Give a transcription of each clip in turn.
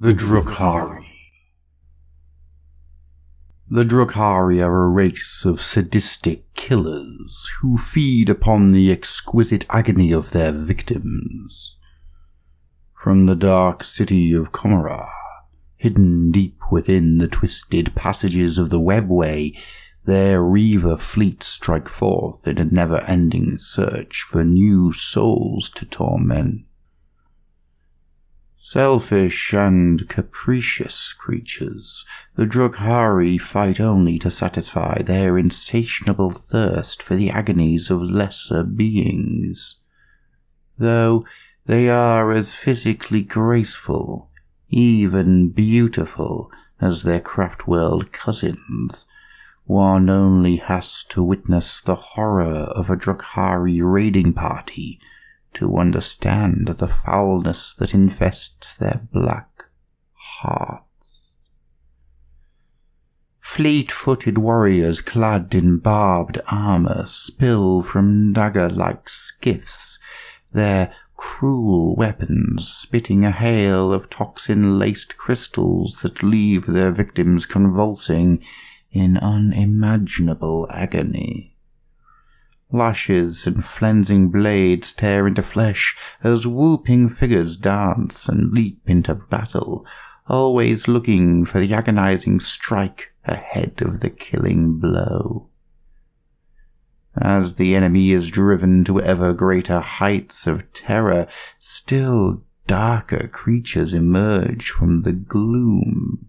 The Drukhari. The Drukhari are a race of sadistic killers who feed upon the exquisite agony of their victims. From the dark city of Komara, hidden deep within the twisted passages of the webway, their reaver fleets strike forth in a never-ending search for new souls to torment. Selfish and capricious creatures, the Drukhari fight only to satisfy their insatiable thirst for the agonies of lesser beings. Though they are as physically graceful, even beautiful, as their craft-world cousins, one only has to witness the horror of a Drukhari raiding party to understand the foulness that infests their black hearts. Fleet-footed warriors clad in barbed armor spill from dagger-like skiffs, their cruel weapons spitting a hail of toxin-laced crystals that leave their victims convulsing in unimaginable agony. Lashes and flensing blades tear into flesh as whooping figures dance and leap into battle, always looking for the agonizing strike ahead of the killing blow. As the enemy is driven to ever greater heights of terror, still darker creatures emerge from the gloom.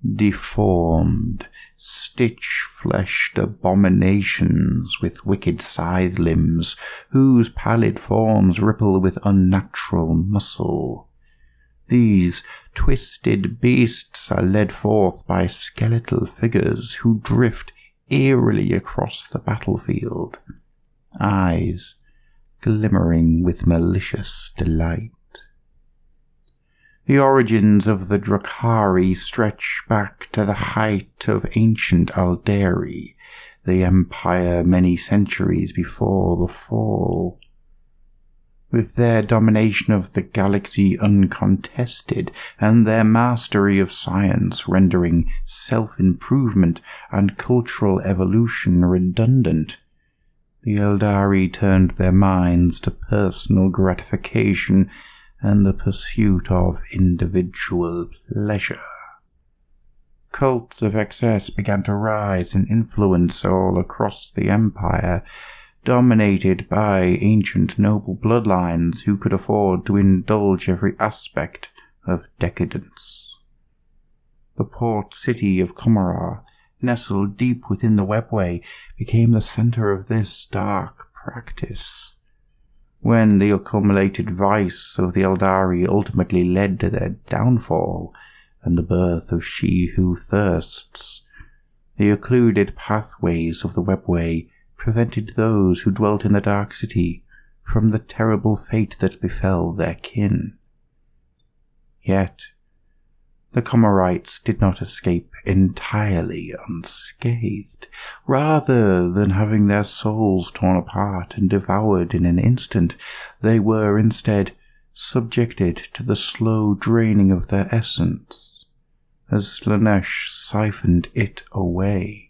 Deformed, stitch-fleshed abominations with wicked scythe limbs, whose pallid forms ripple with unnatural muscle. These twisted beasts are led forth by skeletal figures who drift eerily across the battlefield, eyes glimmering with malicious delight. The origins of the Drukhari stretch back to the height of ancient Alderi, the empire many centuries before the fall. With their domination of the galaxy uncontested, and their mastery of science rendering self-improvement and cultural evolution redundant, the Eldari turned their minds to personal gratification and the pursuit of individual pleasure. Cults of excess began to rise in influence all across the empire, dominated by ancient noble bloodlines who could afford to indulge every aspect of decadence. The port city of Komara, nestled deep within the webway, became the center of this dark practice. When the accumulated vice of the Eldari ultimately led to their downfall and the birth of She Who Thirsts, the occluded pathways of the webway prevented those who dwelt in the dark city from the terrible fate that befell their kin. Yet, the Komarites did not escape entirely unscathed. Rather than having their souls torn apart and devoured in an instant, they were instead subjected to the slow draining of their essence, as Slanesh siphoned it away.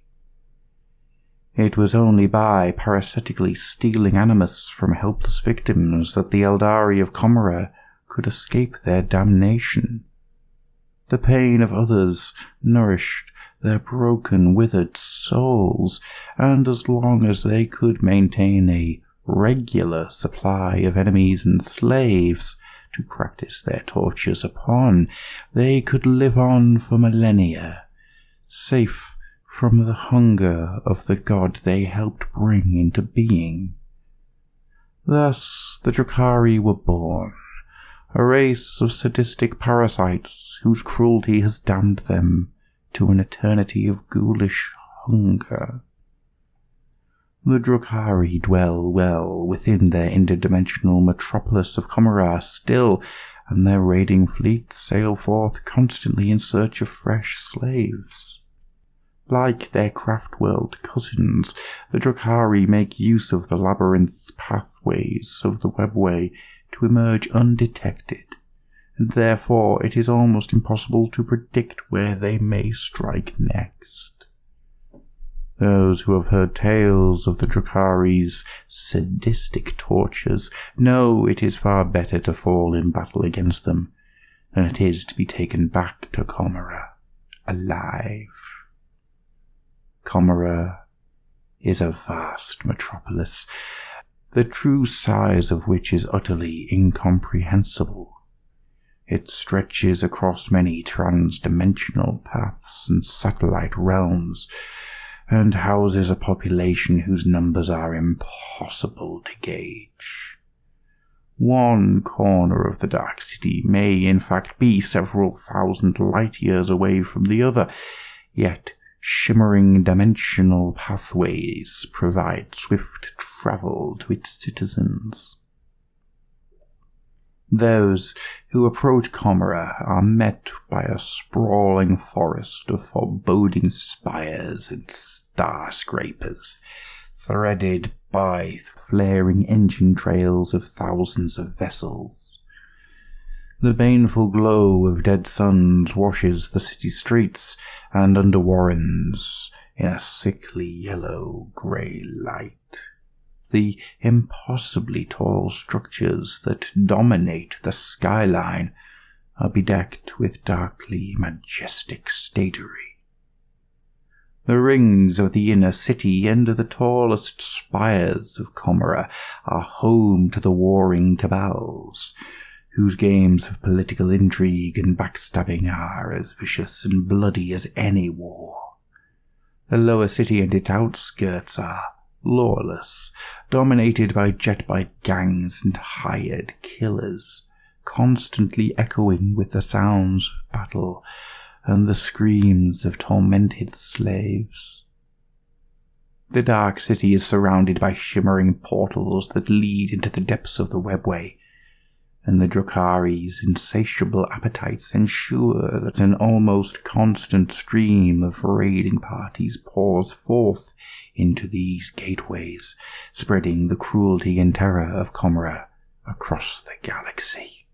It was only by parasitically stealing animus from helpless victims that the Eldari of Komara could escape their damnation. The pain of others nourished their broken, withered souls, and as long as they could maintain a regular supply of enemies and slaves to practice their tortures upon, they could live on for millennia, safe from the hunger of the god they helped bring into being. Thus the Drukhari were born, a race of sadistic parasites whose cruelty has damned them to an eternity of ghoulish hunger. The Drukhari dwell well within their interdimensional metropolis of Komara still, and their raiding fleets sail forth constantly in search of fresh slaves. Like their craft-world cousins, the Drukhari make use of the labyrinth pathways of the webway to emerge undetected and therefore it is almost impossible to predict where they may strike next. Those who have heard tales of the Drukhari's sadistic tortures know it is far better to fall in battle against them than it is to be taken back to Comera alive. Comera is a vast metropolis, the true size of which is utterly incomprehensible. It stretches across many trans-dimensional paths and satellite realms, and houses a population whose numbers are impossible to gauge. One corner of the Dark City may in fact be several thousand light-years away from the other, yet shimmering dimensional pathways provide swift travel to its citizens. Those who approach Comera are met by a sprawling forest of foreboding spires and star-scrapers, threaded by flaring engine trails of thousands of vessels. The baneful glow of dead suns washes the city streets and under warrens in a sickly yellow-grey light. The impossibly tall structures that dominate the skyline are bedecked with darkly majestic statery. The rings of the inner city and the tallest spires of Comera are home to the warring cabals, whose games of political intrigue and backstabbing are as vicious and bloody as any war. The lower city and its outskirts are lawless, dominated by jet-bike gangs and hired killers, constantly echoing with the sounds of battle and the screams of tormented slaves. The Dark City is surrounded by shimmering portals that lead into the depths of the webway, and the Drukhari's insatiable appetites ensure that an almost constant stream of raiding parties pours forth into these gateways, spreading the cruelty and terror of Comera across the galaxy.